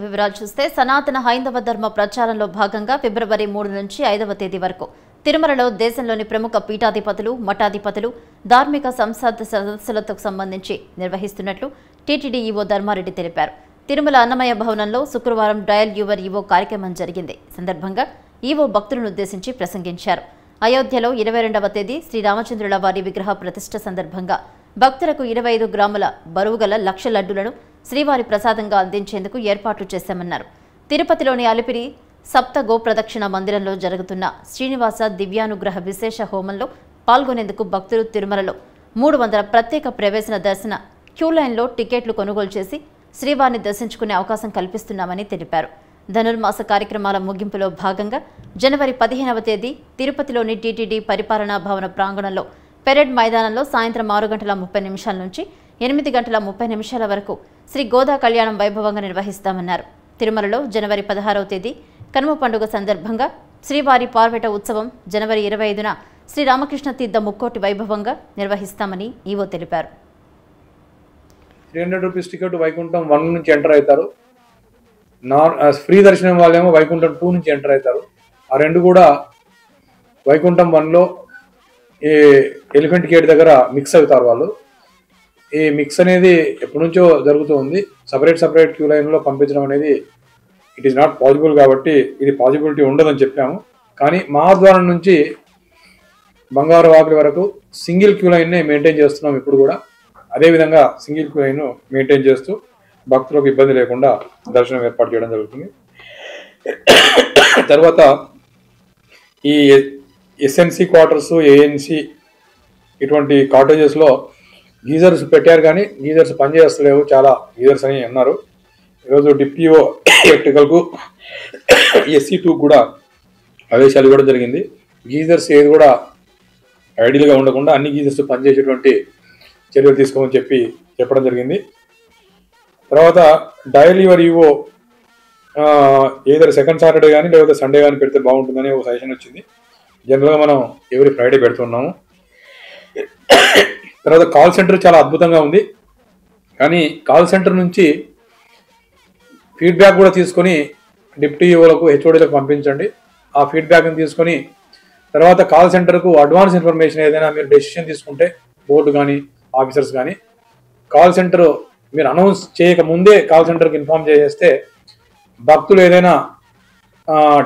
వివరాలు చూస్తే సనాతన హైందవ ధర్మ ప్రచారంలో భాగంగా ఫిబ్రవరి 3 నుంచి 5వ తేదీ వరకు తిరుమలలో దేశంలోని ప్రముఖ పీఠాధిపతులు, మఠాధిపతులు, ధార్మిక సంస్థ సదస్సులతో సంబంధించి నిర్వహిస్తున్నట్లు టీటీడీ ఈవో ధర్మారెడ్డి తెలిపారు. తిరుమల అన్నమయ్య భవనంలో శుక్రవారం డయల్ యువర్ ఈవో కార్యక్రమం జరిగింది. సందర్భంగా ఈవో భక్తులను ఉద్దేశించి ప్రసంగించారు. అయోధ్యలో 22వ తేదీ శ్రీరామచంద్రుల వారి విగ్రహ ప్రతిష్ఠ సందర్భంగా భక్తులకు 25 గ్రాముల బరువుగల లక్ష లడ్డులను శ్రీవారి ప్రసాదంగా అందించేందుకు ఏర్పాట్లు చేశామన్నారు. తిరుపతిలోని అలిపిరి సప్త గోప్రదక్షిణ మందిరంలో జరుగుతున్న శ్రీనివాస దివ్యానుగ్రహ విశేష హోమంలో పాల్గొనేందుకు భక్తులు తిరుమలలో 300 ప్రత్యేక ప్రవేశన దర్శన క్యూలైన్లో టికెట్లు కొనుగోలు చేసి శ్రీవారిని దర్శించుకునే అవకాశం కల్పిస్తున్నామని తెలిపారు. ధనుర్మాస కార్యక్రమాల ముగింపులో భాగంగా జనవరి 15వ తేదీ తిరుపతిలోని టీటీడీ పరిపాలనా భవన ప్రాంగణంలో పెరేడ్ మైదానంలో సాయంత్రం 6:30 నుంచి 8:30 వరకు శ్రీ గోదా కళ్యాణం వైభవంగా నిర్వహిస్తామన్నారు. తిరుమలలో జనవరి 16వ తేదీ కనుమ పండుగ సందర్భంగా శ్రీవారి పార్వేట ఉత్సవం, జనవరి 25న శ్రీరామకృష్ణ తీర్థ ముక్కోటి వైభవంగా నిర్వహిస్తామని ఈవో తెలిపారు. 300 రూపీస్ టికెట్ వైకుంఠం 1 నుంచి ఎంటర్ అవుతారు. ఫ్రీ దర్శనం వాళ్ళేమో వైకుంఠం 2 నుంచి ఎంటర్ అవుతారు. ఆ రెండు కూడా వైకుంఠం 1లో ఈ ఎలిఫెంట్ గేట్ దగ్గర మిక్స్ అవుతారు వాళ్ళు. ఈ మిక్స్ అనేది ఎప్పటి నుంచో జరుగుతూ ఉంది. సపరేట్ క్యూ లైన్లో పంపించడం అనేది ఇట్ ఈస్ నాట్ పాసిబుల్, కాబట్టి ఇది పాసిబిలిటీ ఉండదని చెప్పాము. కానీ మా ద్వారం నుంచి బంగారు వాకిలి వరకు సింగిల్ క్యూ లైన్నే మెయింటైన్ చేస్తున్నాం. ఇప్పుడు కూడా అదేవిధంగా సింగిల్ క్యూ లైన్ మెయింటైన్ చేస్తూ భక్తులకు ఇబ్బంది లేకుండా దర్శనం ఏర్పాటు చేయడం జరుగుతుంది. తర్వాత ఈ ఎస్ఎన్సి క్వార్టర్స్, ఏఎన్సి ఇటువంటి కాటేజెస్లో గీజర్స్ పెట్టారు, కానీ గీజర్స్ పనిచేస్తలేవు. చాలా గీజర్స్ అని అన్నారు. ఈరోజు డిప్యూఓ ఎలక్ట్రికల్కు SC2 కూడా ఆదేశాలు ఇవ్వడం జరిగింది. గీజర్స్ ఏది కూడా ఐడియల్గా ఉండకుండా అన్ని గీజర్స్ పనిచేసేటువంటి చర్యలు తీసుకోమని చెప్పడం జరిగింది. తర్వాత డయల్ యువర్ ఈవో ఏదో సెకండ్ సాటర్డే కానీ లేకపోతే సండే కానీ పెడితే బాగుంటుందని ఒక సజెషన్ వచ్చింది. జనరల్గా మనం ఎవ్రీ ఫ్రైడే పెడుతున్నాము. తర్వాత కాల్ సెంటర్ చాలా అద్భుతంగా ఉంది, కానీ కాల్ సెంటర్ నుంచి ఫీడ్బ్యాక్ కూడా తీసుకొని డిప్యూటీ ఈవోలకు, హెచ్ఓడీలకు పంపించండి. ఆ ఫీడ్బ్యాక్ని తీసుకొని తర్వాత కాల్ సెంటర్కు అడ్వాన్స్ ఇన్ఫర్మేషన్ ఏదైనా మీరు డెసిషన్ తీసుకుంటే బోర్డు కానీ ఆఫీసర్స్ కానీ కాల్ సెంటర్ మీరు అనౌన్స్ చేయక ముందే కాల్ సెంటర్కి ఇన్ఫార్మ్ చేసేస్తే భక్తులు ఏదైనా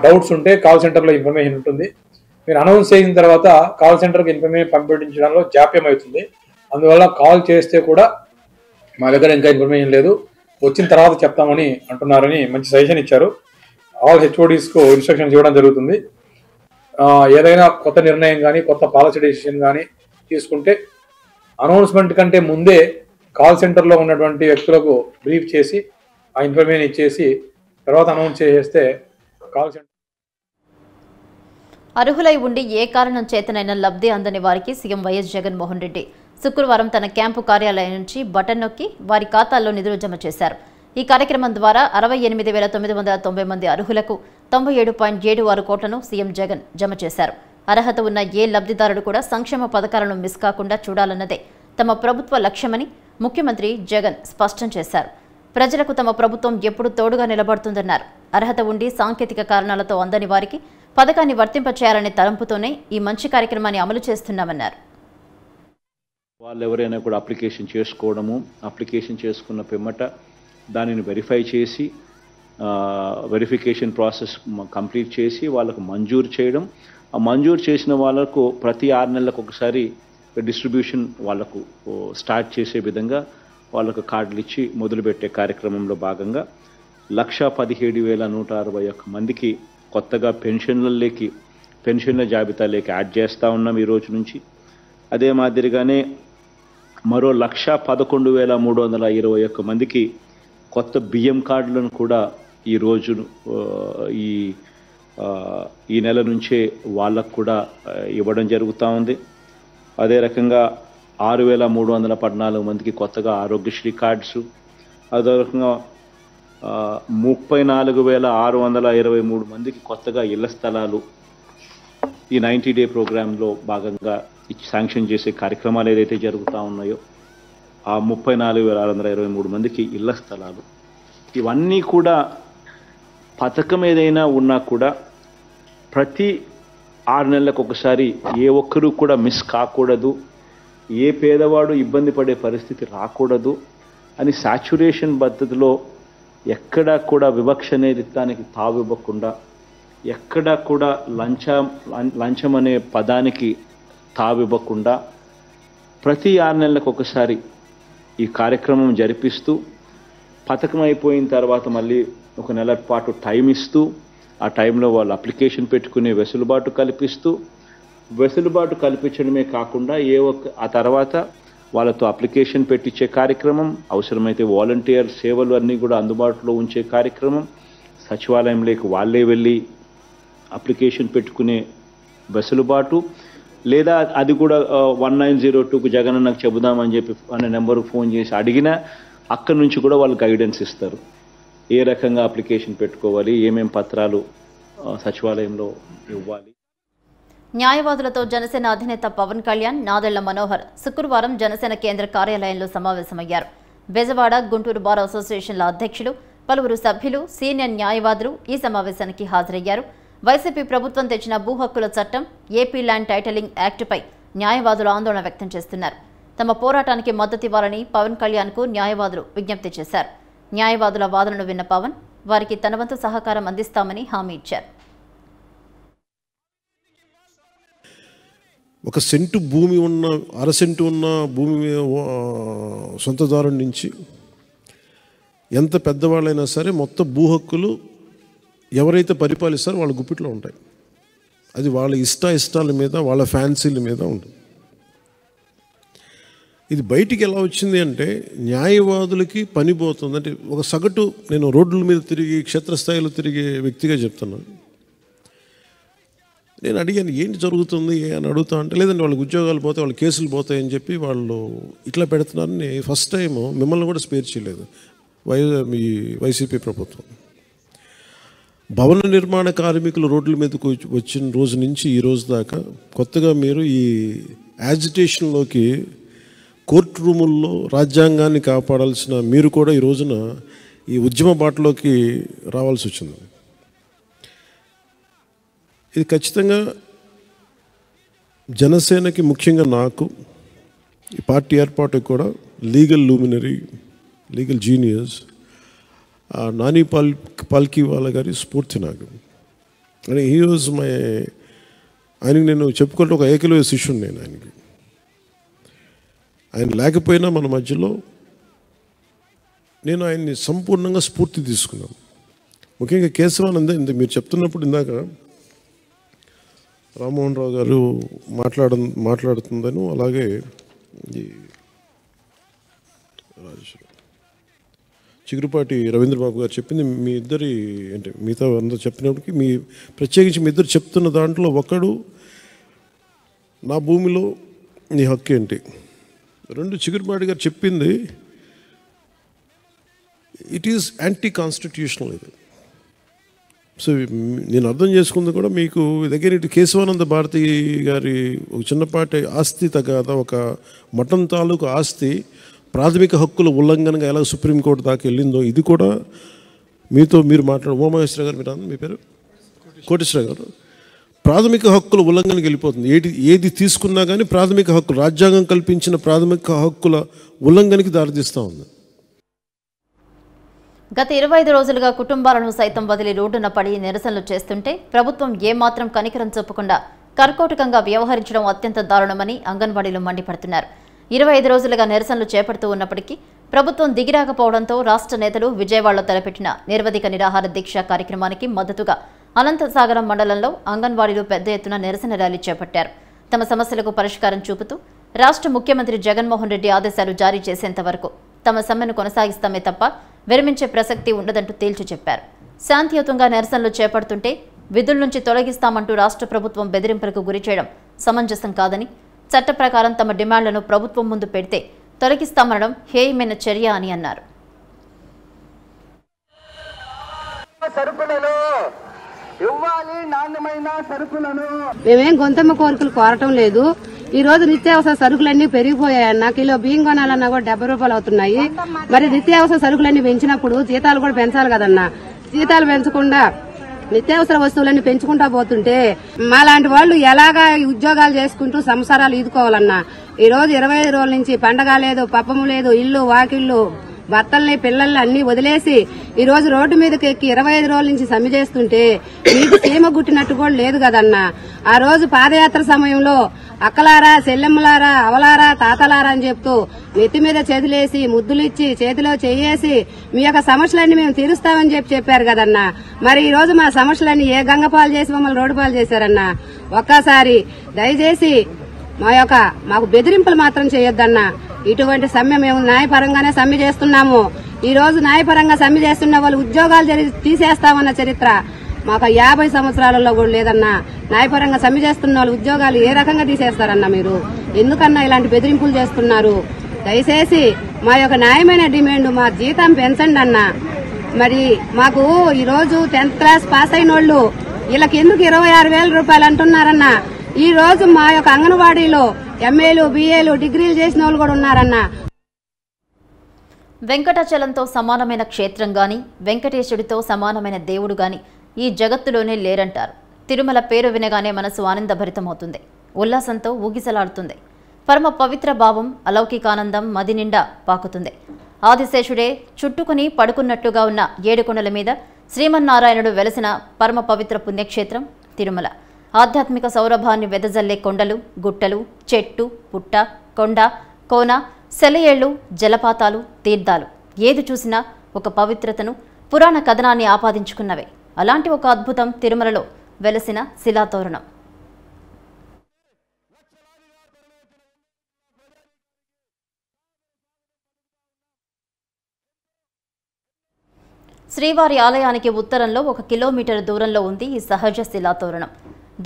డౌట్స్ ఉంటే కాల్ సెంటర్లో ఇన్ఫర్మేషన్ ఉంటుంది. మీరు అనౌన్స్ చేసిన తర్వాత కాల్ సెంటర్కి ఇన్ఫర్మేషన్ పంపించడంలో జాప్యం అవుతుంది. అందువల్ల కాల్ చేస్తే కూడా మా దగ్గర ఇంకా ఇన్ఫర్మేషన్ లేదు, వచ్చిన తర్వాత చెప్తామని అంటున్నారని మంచి సజెషన్ ఇచ్చారు. ఆల్ హెచ్ఓడీస్కు ఇన్స్ట్రక్షన్స్ ఇవ్వడం జరుగుతుంది. ఏదైనా కొత్త నిర్ణయం కానీ కొత్త పాలసీ డెసిషన్ కానీ తీసుకుంటే అనౌన్స్మెంట్ కంటే ముందే కాల్ సెంటర్లో ఉన్నటువంటి వ్యక్తులకు బ్రీఫ్ చేసి ఆ ఇన్ఫర్మేషన్ ఇచ్చేసి తర్వాత అనౌన్స్ చేసేస్తే కాల్ సెంటర్. అర్హులై ఉండి ఏ కారణం చేతనైనా లబ్ధి అందని వారికి సీఎం వైఎస్ జగన్మోహన్ రెడ్డి శుక్రవారం తన క్యాంపు కార్యాలయం నుంచి బటన్ నొక్కి వారి ఖాతాల్లో నిధులు జమ చేశారు. ఈ కార్యక్రమం ద్వారా 68,990 మంది అర్హులకు 97.76 కోట్లను సీఎం జగన్ జమ చేశారు. అర్హత ఉన్న ఏ లబ్ధిదారుడు కూడా సంక్షేమ పథకాలను మిస్ కాకుండా చూడాలన్నదే తమ ప్రభుత్వ లక్ష్యమని ముఖ్యమంత్రి జగన్ స్పష్టం చేశారు. ప్రజలకు తమ ప్రభుత్వం ఎప్పుడూ తోడుగా నిలబడుతుందన్నారు. అర్హత ఉండి సాంకేతిక కారణాలతో అందని వారికి పథకాన్ని వర్తింపచేయాలనే తలంపుతోనే ఈ మంచి కార్యక్రమాన్ని అమలు చేస్తున్నామన్నారు. వాళ్ళు ఎవరైనా కూడా అప్లికేషన్ చేసుకోవడము, అప్లికేషన్ చేసుకున్న పిమ్మట దానిని వెరిఫై చేసి వెరిఫికేషన్ ప్రాసెస్ కంప్లీట్ చేసి వాళ్ళకు మంజూరు చేయడం, ఆ మంజూరు చేసిన వాళ్ళకు ప్రతి 6 నెలలకు ఒకసారి డిస్ట్రిబ్యూషన్ వాళ్ళకు స్టార్ట్ చేసే విధంగా వాళ్ళకు కార్డులు ఇచ్చి మొదలుపెట్టే కార్యక్రమంలో భాగంగా 117,161 మందికి కొత్తగా పెన్షన్ల జాబితాలోకి యాడ్ చేస్తూ ఉన్నాం ఈ రోజు నుంచి. అదే మాదిరిగానే మరో 111,321 మందికి కొత్త బియ్యం కార్డులను కూడా ఈరోజు ఈ నెల నుంచే వాళ్ళకు కూడా ఇవ్వడం జరుగుతూ ఉంది. అదే రకంగా 6,314 మందికి కొత్తగా ఆరోగ్యశ్రీ కార్డ్స్, అదే రకంగా 34,623 మందికి కొత్తగా ఇళ్ల స్థలాలు ఈ 90 డే ప్రోగ్రాంలో భాగంగా శాంక్షన్ చేసే కార్యక్రమాలు ఏదైతే జరుగుతూ ఉన్నాయో ఆ 34,623 మందికి ఇళ్ల స్థలాలు, ఇవన్నీ కూడా పథకం ఏదైనా ఉన్నా కూడా ప్రతి 6 నెలలకు ఒకసారి ఏ ఒక్కరూ కూడా మిస్ కాకూడదు, ఏ పేదవాడు ఇబ్బంది పడే పరిస్థితి రాకూడదు అని సాచ్యురేషన్ పద్ధతిలో ఎక్కడా కూడా వివక్ష అనేది దానికి తావివ్వకుండా, ఎక్కడా కూడా లంచం అనే పదానికి తావివ్వకుండా ప్రతి 6 నెలలకు ఒకసారి ఈ కార్యక్రమం జరిపిస్తూ పథకం అయిపోయిన తర్వాత మళ్ళీ 1 నెల పాటు టైం ఇస్తూ ఆ టైంలో వాళ్ళు అప్లికేషన్ పెట్టుకునే వెసులుబాటు కల్పించడమే కాకుండా ఆ తర్వాత వాళ్ళతో అప్లికేషన్ పెట్టించే కార్యక్రమం, అవసరమైతే వాలంటీర్ సేవలు అన్నీ కూడా అందుబాటులో ఉంచే కార్యక్రమం, సచివాలయంలోకి వాళ్ళే వెళ్ళి అప్లికేషన్ పెట్టుకునే వెసులుబాటు, లేదా అది కూడా 1902కు జగన్ నాకు చెబుదామని చెప్పి అనే నెంబర్కు ఫోన్ చేసి అడిగినా అక్కడి నుంచి కూడా వాళ్ళు గైడెన్స్ ఇస్తారు. ఏ రకంగా అప్లికేషన్ పెట్టుకోవాలి, ఏమేం పత్రాలు సచివాలయంలో ఇవ్వాలి. న్యాయవాదులతో జనసేన అధినేత పవన్ కళ్యాణ్, నాదెళ్ల మనోహర్ శుక్రవారం జనసేన కేంద్ర కార్యాలయంలో సమావేశమయ్యారు. బెజవాడ, గుంటూరు బార్ అసోసియేషన్ల అధ్యక్షులు, పలువురు సభ్యులు, సీనియర్ న్యాయవాదులు ఈ సమావేశానికి హాజరయ్యారు. వైసీపీ ప్రభుత్వం తెచ్చిన భూ హక్కుల చట్టం, ఏపీ ల్యాండ్ టైటిలింగ్ యాక్టుపై న్యాయవాదులు ఆందోళన వ్యక్తం చేస్తున్నారు. తమ పోరాటానికి మద్దతివ్వాలని పవన్ కళ్యాణ్కు న్యాయవాదులు విజ్ఞప్తి చేశారు. న్యాయవాదుల వాదనను విన్న పవన్ వారికి తన వంతు సహకారం అందిస్తామని హామీ ఇచ్చారు. ఒక సెంటు భూమి ఉన్న, 1/2 సెంటు ఉన్న భూమి సొంతదారు నుంచి ఎంత పెద్దవాళ్ళైనా సరే మొత్తం భూ హక్కులు ఎవరైతే పరిపాలిస్తారో వాళ్ళ గుప్పిట్లో ఉంటాయి. అది వాళ్ళ ఇష్టాల మీద, వాళ్ళ ఫ్యాన్సీల మీద ఉంటుంది. ఇది బయటికి ఎలా వచ్చింది అంటే న్యాయవాదులకి పని పోతుంది. అంటే ఒక సగటు, నేను రోడ్ల మీద తిరిగి క్షేత్రస్థాయిలో తిరిగే వ్యక్తిగా చెప్తున్నాను. నేను అడిగాను ఏంటి జరుగుతుంది అని అడుగుతా అంటే, లేదండి వాళ్ళకి ఉద్యోగాలు పోతాయి, వాళ్ళ కేసులు పోతాయని చెప్పి వాళ్ళు ఇట్లా పెడుతున్నారని ఫస్ట్ టైం మిమ్మల్ని కూడా స్పేర్ చేయలేదు మీ వైసీపీ ప్రభుత్వం. భవన నిర్మాణ కార్మికులు రోడ్ల మీదకు వచ్చిన రోజు నుంచి ఈ రోజు దాకా కొత్తగా మీరు ఈ యాజిటేషన్లోకి, కోర్టు రూముల్లో రాజ్యాంగాన్ని కాపాడాల్సిన మీరు కూడా ఈ రోజున ఈ ఉద్యమ బాటలోకి రావాల్సి వచ్చింది. ఇది ఖచ్చితంగా జనసేనకి, ముఖ్యంగా నాకు, ఈ పార్టీ ఏర్పాటుకు కూడా legal luminary, legal genius Nani Palkhivala గారి స్ఫూర్తి నాకు. అని ఈ రోజు ఆయనకి నేను చెప్పుకుంటే ఒక ఏకలవ్య శిష్యుడు. నేను ఆయన లేకపోయినా మన మధ్యలో నేను ఆయన్ని సంపూర్ణంగా స్ఫూర్తి తీసుకున్నాను. ముఖ్యంగా కేశవానంద మీరు చెప్తున్నప్పుడు ఇందాక రామ్మోహన్ రావు గారు మాట్లాడుతుందను, అలాగే ఈ చిగురుపాటి రవీంద్రబాబు గారు చెప్పింది, మీ ఇద్దరి అంటే మిగతా అందరూ చెప్పినప్పటికీ ప్రత్యేకించి మీ ఇద్దరు చెప్తున్న దాంట్లో ఒకడు నా భూమిలో నీ హక్కు ఏంటి, 2 చిగురుపాటి గారు చెప్పింది ఇట్ ఈజ్ యాంటీ కాన్స్టిట్యూషనల్. ఇది సో నేను అర్థం చేసుకుంది కూడా మీకు దగ్గర ఇటు కేశవానంద భారతి గారి ఒక చిన్నపాటి ఆస్తి తగాద, ఒక మఠం తాలూకు ఆస్తి ప్రాథమిక హక్కుల ఉల్లంఘనగా ఎలా సుప్రీంకోర్టు దాకా వెళ్ళిందో, ఇది కూడా మీరు ఉమామహేశ్వర గారు, మీరు మీ పేరు కోటేశ్వర గారు, ప్రాథమిక హక్కుల ఉల్లంఘనకి వెళ్ళిపోతుంది. ఏది తీసుకున్నా కానీ ప్రాథమిక హక్కులు, రాజ్యాంగం కల్పించిన ప్రాథమిక హక్కుల ఉల్లంఘనకి దారితీస్తూ ఉంది. గత 25 రోజులుగా కుటుంబాలను సైతం వదిలి రోడ్డున పడి నిరసనలు చేస్తుంటే ప్రభుత్వం ఏమాత్రం కనికరం చూపకుండా కర్కోటకంగా వ్యవహరించడం అత్యంత దారుణమని అంగన్వాడీలు మండిపడుతున్నారు. 25 రోజులుగా నిరసనలు చేపడుతూ ఉన్నప్పటికీ ప్రభుత్వం దిగిరాకపోవడంతో రాష్ట్ర నేతలు విజయవాడలో తలపెట్టిన నిరవధిక నిరాహార దీక్ష కార్యక్రమానికి మద్దతుగా అనంతసాగరం మండలంలో అంగన్వాడీలు పెద్ద ఎత్తున నిరసన ర్యాలీ చేపట్టారు. తమ సమస్యలకు పరిష్కారం చూపుతూ రాష్ట్ర ముఖ్యమంత్రి జగన్మోహన్ రెడ్డి ఆదేశాలు జారీ చేసేంత వరకు తమ సమ్మెను కొనసాగిస్తామే తప్ప విరమించే ప్రసక్తి ఉండదంటూ తేల్చి చెప్పారు. శాంతియుతంగా నిరసనలు చేపడుతుంటే విధుల నుంచి తొలగిస్తామంటూ రాష్ట్ర ప్రభుత్వం బెదిరింపులకు గురి చేయడం సమంజసం కాదని, చట్ట ప్రకారం తమ డిమాండ్లను ప్రభుత్వం ముందు పెడితే తొలగిస్తామనడం హేయమైన చర్య అని అన్నారు. మేమేం గొంతమ్మ కోరికలు కోరటం లేదు. ఈ రోజు నిత్యావసర సరుకులన్నీ పెరిగిపోయాయన్న. కిలో బియ్యం కొనాలన్నా కూడా 70 రూపాయలు అవుతున్నాయి. మరి నిత్యావసర సరుకులన్నీ పెంచినప్పుడు జీతాలు కూడా పెంచాలి కదన్నా. జీతాలు పెంచకుండా నిత్యావసర వస్తువులన్నీ పెంచుకుంటా పోతుంటే మాలాంటి వాళ్ళు ఎలాగా ఉద్యోగాలు చేసుకుంటూ సంసారాలు ఈదుకోవాలన్నా. ఈ రోజు 25 రోజుల నుంచి పండగ లేదు, పప్పము లేదు, ఇల్లు వాకిళ్లు భర్తల్ని పిల్లల్ని అన్ని వదిలేసి ఈ రోజు రోడ్డు మీదకి ఎక్కి 25 రోజుల నుంచి సమ్మె చేస్తుంటే మీకు సీమ గుట్టినట్టు కూడా లేదు కదన్నా. ఆ రోజు పాదయాత్ర సమయంలో అక్కలారా, చెల్లెమ్మలారా, అవలారా, తాతలారా అని చెప్తూ నెత్తి మీద చేతులేసి ముద్దులిచ్చి చేతిలో చెయ్యేసి మీ యొక్క సమస్యలన్నీ మేము తీరుస్తామని చెప్పారు కదన్నా. మరి ఈ రోజు మా సమస్యలన్నీ ఏ గంగపాలు చేసి మమ్మల్ని రోడ్డు పాలు చేశారన్నా. ఒక్కసారి దయచేసి మాకు బెదిరింపులు మాత్రం చేయొద్దన్నా. ఇటువంటి సమ్మె మేము న్యాయపరంగానే సమ్మె చేస్తున్నాము. ఈ రోజు న్యాయపరంగా సమ్మె చేస్తున్న వాళ్ళు ఉద్యోగాలు తీసేస్తామన్న చరిత్ర మాకు 50 సంవత్సరాలలో కూడా లేదన్నా. న్యాయపరంగా సమ్మె చేస్తున్న వాళ్ళు ఉద్యోగాలు ఏ రకంగా తీసేస్తారన్నా? మీరు ఎందుకన్నా ఇలాంటి బెదిరింపులు చేస్తున్నారు? దయచేసి మా యొక్క న్యాయమైన డిమాండ్ మా జీతం పెంచండి అన్నా. మరి మాకు ఈ రోజు 10th క్లాస్ పాస్ అయిన వాళ్ళు వీళ్ళకి ఎందుకు 26,000 రూపాయలు అంటున్నారన్నా? ఈ రోజు మా యొక్క అంగన్వాడీలో ఎంఏలు, బిఏలు, డిగ్రీలు చేసిన వాళ్ళు కూడా ఉన్నారన్నా. వెంకటాచలంతో సమానమైన క్షేత్రం గాని, వెంకటేశుడితో సమానమైన దేవుడు గాని ఈ జగత్తులోనే లేరంటారు. తిరుమల పేరు వినగానే మనసు ఆనందభరితమవుతుంది, ఉల్లాసంతో ఊగిసలాడుతుంది. పరమ పవిత్ర భావం, అలౌకికానందం మది నిండా పాకుతుంది. ఆదిశేషుడే చుట్టుకుని పడుకున్నట్టుగా ఉన్న 7 కొండల మీద శ్రీమన్నారాయణుడు వెలసిన పరమ పవిత్ర పుణ్యక్షేత్రం తిరుమల. ఆధ్యాత్మిక సౌరభాన్ని వెదజల్లే కొండలు, గుట్టలు, చెట్టు, పుట్ట, కొండ, కోన, సెలయేళ్లు, జలపాతాలు, తీర్థాలు ఏది చూసినా ఒక పవిత్రతను, పురాణ కథనాన్ని ఆపాదించుకున్నవే. అలాంటి ఒక అద్భుతం తిరుమలలో వెలసిన శిలాతోరణం. శ్రీవారి ఆలయానికి ఉత్తరంలో 1 కిలోమీటర్ దూరంలో ఉంది ఈ సహజ శిలాతోరణం.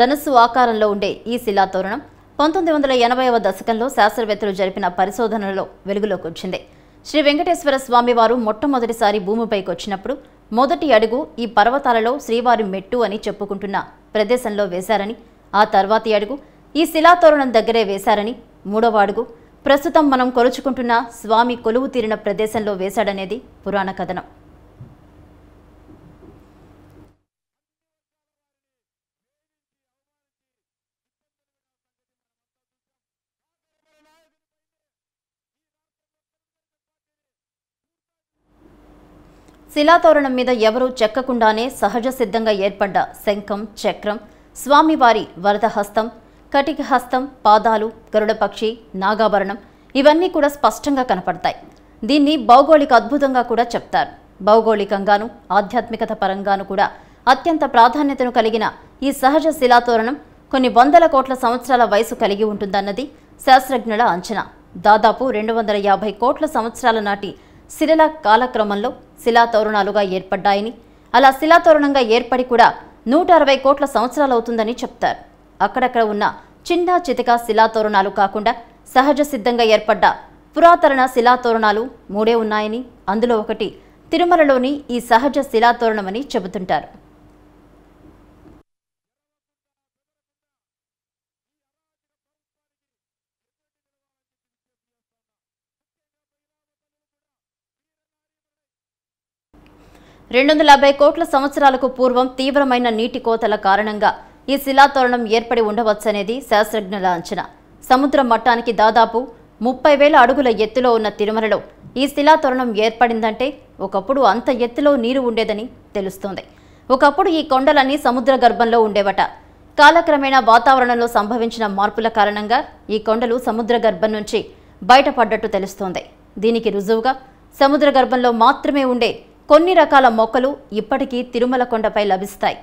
ధనుస్సు ఆకారంలో ఉండే ఈ శిలాతోరణం 1980వ దశకంలో శాస్త్రవేత్తలు జరిపిన పరిశోధనలో వెలుగులోకి వచ్చింది. శ్రీ వెంకటేశ్వర స్వామివారు మొట్టమొదటిసారి భూమిపైకి వచ్చినప్పుడు మొదటి అడుగు ఈ పర్వతాలలో శ్రీవారి మెట్టు అని చెప్పుకుంటున్న ప్రదేశంలో వేశారని, ఆ తర్వాతి అడుగు ఈ శిలాతోరణం దగ్గరే వేశారని, 3వ అడుగు ప్రస్తుతం మనం కొలుచుకుంటున్న స్వామి కొలువు తీరిన ప్రదేశంలో వేశాడనేది పురాణ కథనం. శిలాతోరణం మీద ఎవరూ చెక్కకుండానే సహజ సిద్ధంగా ఏర్పడ్డ శంఖం, చక్రం, స్వామివారి వరదహస్తం, కటికహస్తం, పాదాలు, గరుడపక్షి, నాగాభరణం ఇవన్నీ కూడా స్పష్టంగా కనపడతాయి. దీన్ని భౌగోళిక అద్భుతంగా కూడా చెప్తారు. భౌగోళికంగాను ఆధ్యాత్మికత పరంగాను కూడా అత్యంత ప్రాధాన్యతను కలిగిన ఈ సహజ శిలాతోరణం కొన్ని 100 కోట్ల సంవత్సరాల వయసు కలిగి ఉంటుందన్నది శాస్త్రజ్ఞుల అంచనా. దాదాపు 250 కోట్ల సంవత్సరాల నాటి శిలల కాలక్రమంలో శిలాతోరణాలుగా ఏర్పడ్డాయని, అలా శిలాతోరణంగా ఏర్పడి కూడా 160 కోట్ల సంవత్సరాలు అవుతుందని చెప్తారు. అక్కడక్కడ ఉన్న చిన్న చితక శిలాతోరణాలు కాకుండా సహజ సిద్ధంగా ఏర్పడ్డ పురాతన శిలాతోరణాలు 3 ఉన్నాయని, అందులో ఒకటి తిరుమలలోని ఈ సహజ శిలాతోరణమని చెబుతుంటారు. $250 కోట్ల సంవత్సరాలకు పూర్వం తీవ్రమైన నీటి కోతల కారణంగా ఈ శిలాతోరణం ఏర్పడి ఉండవచ్చనేది శాస్త్రజ్ఞుల అంచనా. సముద్ర మట్టానికి దాదాపు 30,000 అడుగుల ఎత్తులో ఉన్న తిరుమలలో ఈ శిలాతోరణం ఏర్పడిందంటే ఒకప్పుడు అంత ఎత్తులో నీరు ఉండేదని తెలుస్తోంది. ఒకప్పుడు ఈ కొండలన్నీ సముద్ర గర్భంలో ఉండేవట. కాలక్రమేణా వాతావరణంలో సంభవించిన మార్పుల కారణంగా ఈ కొండలు సముద్ర గర్భం నుంచి బయటపడ్డట్టు తెలుస్తోంది. దీనికి రుజువుగా సముద్ర గర్భంలో మాత్రమే ఉండే కొన్ని రకాల మొక్కలు ఇప్పటికీ తిరుమల కొండపై లభిస్తాయి.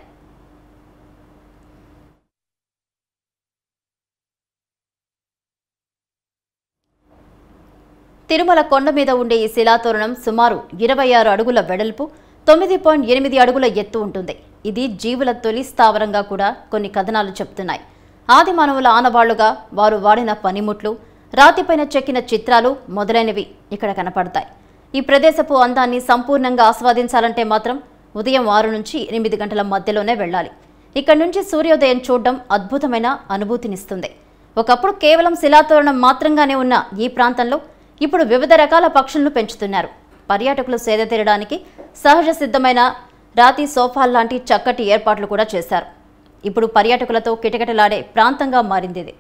తిరుమల కొండ మీద ఉండే ఈ శిలాతోరణం సుమారు 26 అడుగుల వెడల్పు, 9.8 అడుగుల ఎత్తు ఉంటుంది. ఇది జీవుల తొలి స్థావరంగా కూడా కొన్ని కథనాలు చెప్తున్నాయి. ఆది మానవుల ఆనవాళ్లుగా వారు వాడిన పనిముట్లు, రాతిపైన చెక్కిన చిత్రాలు మొదలైనవి ఇక్కడ కనపడతాయి. ఈ ప్రదేశపు అందాన్ని సంపూర్ణంగా ఆస్వాదించాలంటే మాత్రం ఉదయం 6 నుంచి 8 గంటల మధ్యలోనే వెళ్ళాలి. ఇక్కడి నుంచి సూర్యోదయం చూడడం అద్భుతమైన అనుభూతినిస్తుంది. ఒకప్పుడు కేవలం శిలాతోరణం మాత్రంగానే ఉన్న ఈ ప్రాంతంలో ఇప్పుడు వివిధ రకాల పక్షులను పెంచుతున్నారు. పర్యాటకులు సేద తీరడానికి సహజ సిద్ధమైన రాతి సోఫాల్ లాంటి చక్కటి ఏర్పాట్లు కూడా చేశారు. ఇప్పుడు పర్యాటకులతో కిటకిటలాడే ప్రాంతంగా మారింది ఇది.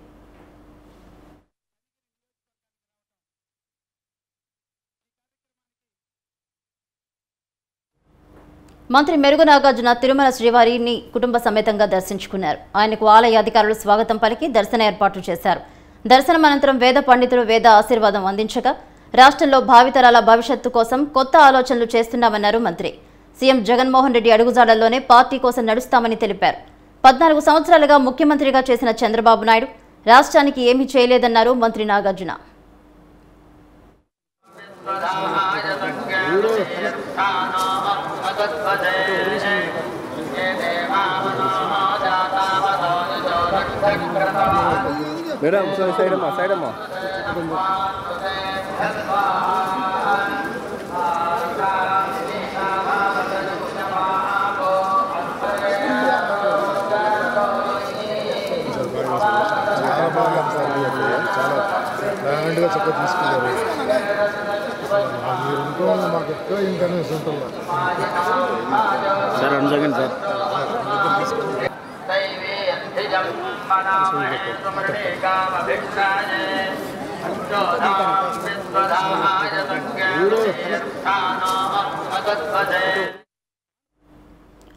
మంత్రి మెరుగు నాగార్జున తిరుమల శ్రీవారిని కుటుంబ సమేతంగా దర్శించుకున్నారు. ఆయనకు ఆలయ అధికారులు స్వాగతం పలికి దర్శన ఏర్పాట్లు చేశారు. దర్శనం అనంతరం వేద పండితులు వేద ఆశీర్వాదం అందించగా రాష్ట్రంలో భావితరాల భవిష్యత్తు కోసం కొత్త ఆలోచనలు చేస్తున్నామన్నారు మంత్రి. సీఎం జగన్మోహన్ రెడ్డి అడుగుజాడల్లోనే పార్టీ కోసం నడుస్తామని తెలిపారు. 14 సంవత్సరాలుగా ముఖ్యమంత్రిగా చేసిన చంద్రబాబు నాయుడు రాష్ట్రానికి ఏమీ చేయలేదన్నారు మంత్రి నాగార్జున. మేడం సైడ్ అమ్మా చాలా బాగా చాలా గ్రాండ్గా చక్కగా తీసుకున్నారు. మీరు ఇంట్లో మాకు ఎక్కువ ఇంకనే ఉంటుంది సార్ అనుజగన్ సార్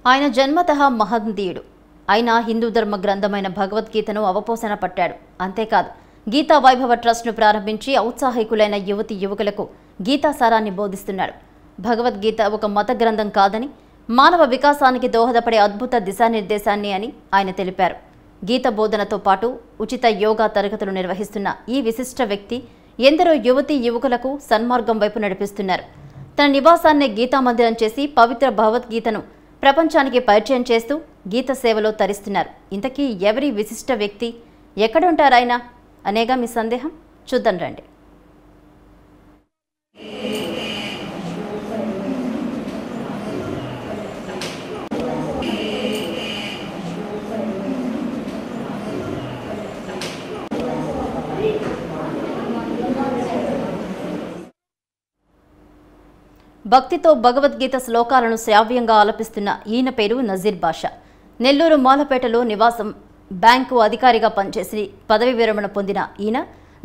ఆయన జన్మతః మహందీయుడు. అయినా హిందూ ధర్మ గ్రంథమైన భగవద్గీతను అవపోసన పట్టాడు. అంతేకాదు గీతా వైభవ ట్రస్ట్ను ప్రారంభించి ఔత్సాహికులైన యువతి యువకులకు గీతాసారాన్ని బోధిస్తున్నాడు. భగవద్గీత ఒక మత గ్రంథం కాదని, మానవ వికాసానికి దోహదపడే అద్భుత దిశానిర్దేశాన్ని అని ఆయన తెలిపారు. గీత బోధనతో పాటు ఉచిత యోగా తరగతులు నిర్వహిస్తున్న ఈ విశిష్ట వ్యక్తి ఎందరో యువతీ యువకులకు సన్మార్గం వైపు నడిపిస్తున్నారు. తన నివాసాన్ని గీతా మందిరం చేసి పవిత్ర భగవద్గీతను ప్రపంచానికి పరిచయం చేస్తూ గీత సేవలో తరిస్తున్నారు. ఇంతకీ ఎవరి విశిష్ట వ్యక్తి, ఎక్కడుంటారాయన అనేగా మీ సందేహం? చూద్దాం రండి. భక్తితో భగవద్గీత శ్లోకాలను శ్రావ్యంగా ఆలపిస్తున్న ఈయన పేరు నజీర్ బాషా. నెల్లూరు మూలపేటలో నివాసం, బ్యాంకు అధికారిగా పనిచేసి పదవి విరమణ పొందిన ఈయన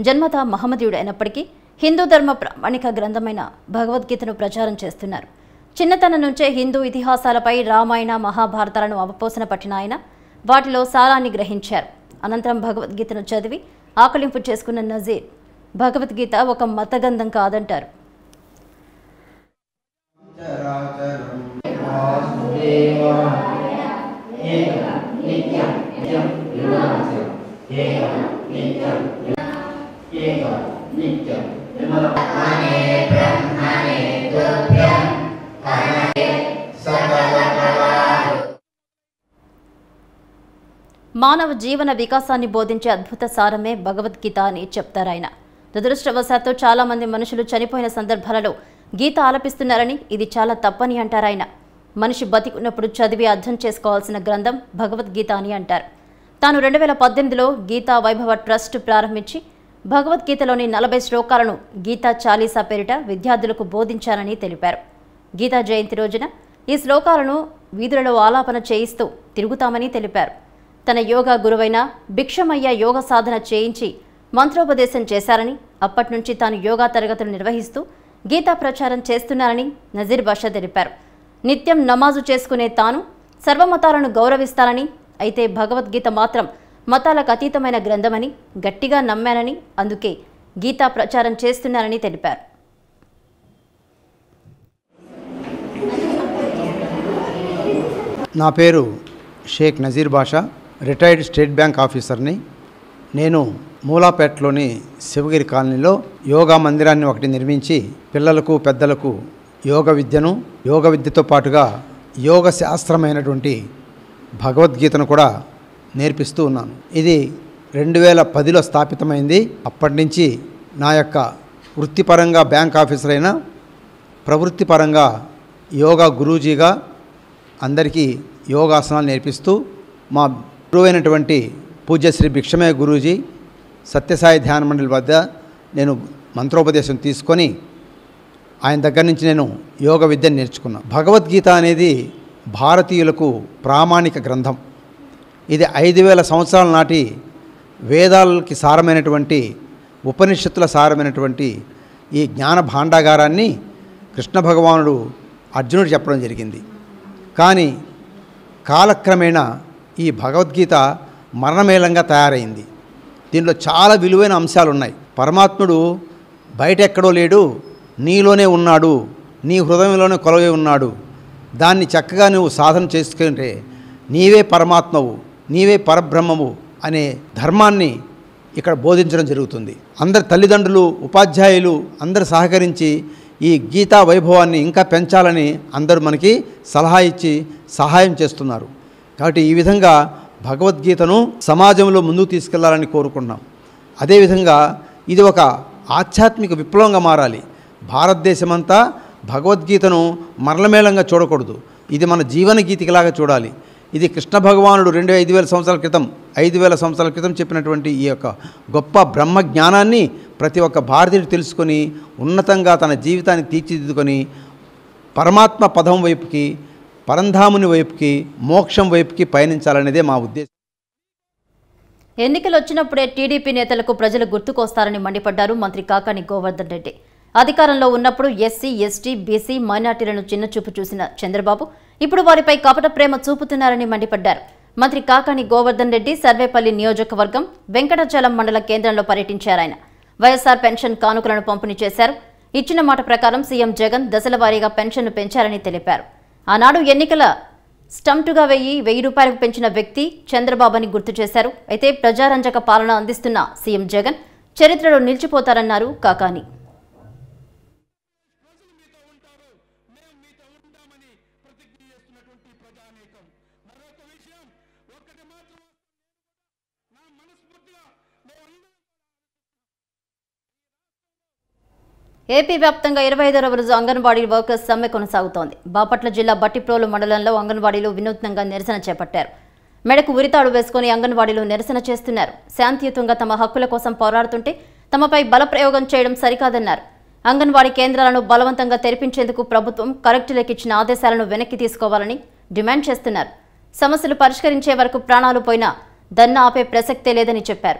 జన్మత మహమ్మదీయుడు అయినప్పటికీ హిందూ ధర్మ ప్రామాణిక గ్రంథమైన భగవద్గీతను ప్రచారం చేస్తున్నారు. చిన్నతనం నుంచే హిందూ ఇతిహాసాలపై రామాయణ మహాభారతాలను అవపోసన పట్టిన ఆయన వాటిలో సారాన్ని గ్రహించారు. అనంతరం భగవద్గీతను చదివి ఆకలింపు చేసుకున్న నజీర్ భగవద్గీత ఒక మతగ్రంథం కాదంటారు. మానవ జీవన వికాసాన్ని బోధించే అద్భుత సారమే భగవద్గీత అని చెప్తారాయన. దురదృష్టవశాత్తు చాలా మంది మనుషులు చనిపోయిన సందర్భాలలో గీత ఆలపిస్తున్నారని, ఇది చాలా తప్పని అంటారాయన. మనిషి బతికున్నప్పుడు చదివి అర్థం చేసుకోవాల్సిన గ్రంథం భగవద్గీత అని అంటారు. తాను 2018లో గీతా వైభవ ట్రస్ట్ ప్రారంభించి భగవద్గీతలోని 40 శ్లోకాలను గీతా చాలీసా పేరిట విద్యార్థులకు బోధించానని తెలిపారు. గీతా జయంతి రోజున ఈ శ్లోకాలను వీధులలో ఆలాపన చేయిస్తూ తిరుగుతామని తెలిపారు. తన యోగా గురువైన భిక్షమయ్య యోగ సాధన చేయించి మంత్రోపదేశం చేశారని, అప్పటి నుంచి తాను యోగా తరగతులు నిర్వహిస్తూ గీతా ప్రచారం చేస్తున్నారని నజీర్ బాషా తెలిపారు. నిత్యం నమాజు చేసుకునే తాను సర్వమతాలను గౌరవిస్తానని, అయితే భగవద్గీత మాత్రం మతాలకు అతీతమైన గ్రంథమని గట్టిగా నమ్మానని, అందుకే గీతా ప్రచారం చేస్తున్నారని తెలిపారు. నా పేరు షేక్ నజీర్ బాషా, రిటైర్డ్ స్టేట్ బ్యాంక్ ఆఫీసర్ని. నేను మూలాపేటలోని శివగిరి కాలనీలో యోగా మందిరాన్ని ఒకటి నిర్మించి పిల్లలకు పెద్దలకు యోగ విద్యతో పాటుగా యోగ శాస్త్రమైనటువంటి భగవద్గీతను కూడా నేర్పిస్తూ ఉన్నాను. ఇది 2010లో స్థాపితమైంది. అప్పటి నుంచి నా యొక్క వృత్తిపరంగా బ్యాంక్ ఆఫీసర్ అయినా ప్రవృత్తిపరంగా యోగా గురూజీగా అందరికీ యోగాసనాలు నేర్పిస్తూ మా గురువైనటువంటి పూజ్య శ్రీ భిక్షమయ్య గురూజీ సత్యసాయి ధ్యాన మండలి వద్ద నేను మంత్రోపదేశం తీసుకొని ఆయన దగ్గర నుంచి నేను యోగ విద్యను నేర్చుకున్నాను. భగవద్గీత అనేది భారతీయులకు ప్రామాణిక గ్రంథం. ఇది 5000 సంవత్సరాల నాటి వేదాలకి సారమైనటువంటి, ఉపనిషత్తుల సారమైనటువంటి ఈ జ్ఞాన భాండాగారాన్ని కృష్ణ భగవానుడు అర్జునుడు చెప్పడం జరిగింది. కానీ కాలక్రమేణా ఈ భగవద్గీత మరణమేళంగా తయారైంది. దీనిలో చాలా విలువైన అంశాలు ఉన్నాయి. పరమాత్ముడు బయట ఎక్కడో లేడు, నీలోనే ఉన్నాడు, నీ హృదయంలోనే కొలవై ఉన్నాడు. దాన్ని చక్కగా నువ్వు సాధన చేసుకుంటే నీవే పరమాత్మవు, నీవే పరబ్రహ్మము అనే ధర్మాన్ని ఇక్కడ బోధించడం జరుగుతుంది. అందరి తల్లిదండ్రులు, ఉపాధ్యాయులు అందరూ సహకరించి ఈ గీతా వైభవాన్ని ఇంకా పెంచాలని అందరూ మనకి సలహా ఇచ్చి సహాయం చేస్తున్నారు. కాబట్టి ఈ విధంగా భగవద్గీతను సమాజంలో ముందుకు తీసుకెళ్లాలని కోరుకుంటున్నాం. అదేవిధంగా ఇది ఒక ఆధ్యాత్మిక విప్లవంగా మారాలి. భారతదేశమంతా భగవద్గీతను మరలమేళంగా చూడకూడదు. ఇది మన జీవన గీతికలాగా చూడాలి. ఇది కృష్ణ భగవానుడు 5,000 సంవత్సరాల క్రితం చెప్పినటువంటి ఈ యొక్క గొప్ప బ్రహ్మ జ్ఞానాన్ని ప్రతి ఒక్క భారతీయుడు తెలుసుకొని ఉన్నతంగా తన జీవితాన్ని తీర్చిదిద్దుకొని పరమాత్మ పదం వైపుకి, పరంధాముని వైపుకి, మోక్షం వైపుకి పయనించాలనేదే మా ఉద్దేశం. ఎన్నికలు వచ్చినప్పుడే టీడీపీ నేతలకు ప్రజలు గుర్తుకొస్తారని మండిపడ్డారు మంత్రి కాకాని గోవర్ధన్ రెడ్డి. అధికారంలో ఉన్నప్పుడు ఎస్సీ, ఎస్టీ, బీసీ, మైనార్టీలను చిన్నచూపు చూసిన చంద్రబాబు ఇప్పుడు వారిపై కపట ప్రేమ చూపుతున్నారని మండిపడ్డారు. మంత్రి కాకాని గోవర్ధన్ రెడ్డి సర్వేపల్లి నియోజకవర్గం వెంకటాచలం మండల కేంద్రంలో పర్యటించారాయన. వైఎస్ఆర్ పెన్షన్ కానుకలను పంపిణీ చేశారు. ఇచ్చిన మాట ప్రకారం సీఎం జగన్ దశల వారీగా పెన్షన్ను పెంచారని తెలిపారు. ఆనాడు ఎన్నికల స్టంటుగా 1000 రూపాయలకు పెంచిన వ్యక్తి చంద్రబాబుని గుర్తు చేశారు. అయితే ప్రజారంజక పాలన అందిస్తున్న సీఎం జగన్ చరిత్రలో నిలిచిపోతారన్నారు కాకాని. ఏపీ వ్యాప్తంగా 25వ రోజు అంగన్వాడీ వర్కర్స్ సమ్మె కొనసాగుతోంది. బాపట్ల జిల్లా బట్టిప్రోలు మండలంలో అంగన్వాడీలు వినూత్నంగా నిరసన చేపట్టారు. మెడకు ఉరితాడు వేసుకుని అంగన్వాడీలు నిరసన చేస్తున్నారు. శాంతియుతంగా తమ హక్కుల కోసం పోరాడుతుంటే తమపై బలప్రయోగం చేయడం సరికాదన్నారు. అంగన్వాడీ కేంద్రాలను బలవంతంగా తెరిపించేందుకు ప్రభుత్వం కలెక్టర్లకు ఇచ్చిన ఆదేశాలను వెనక్కి తీసుకోవాలని డిమాండ్ చేస్తున్నారు. సమస్యలు పరిష్కరించే వరకు ప్రాణాలు పోయినా ధర్నా ఆపే ప్రసక్తే లేదని చెప్పారు.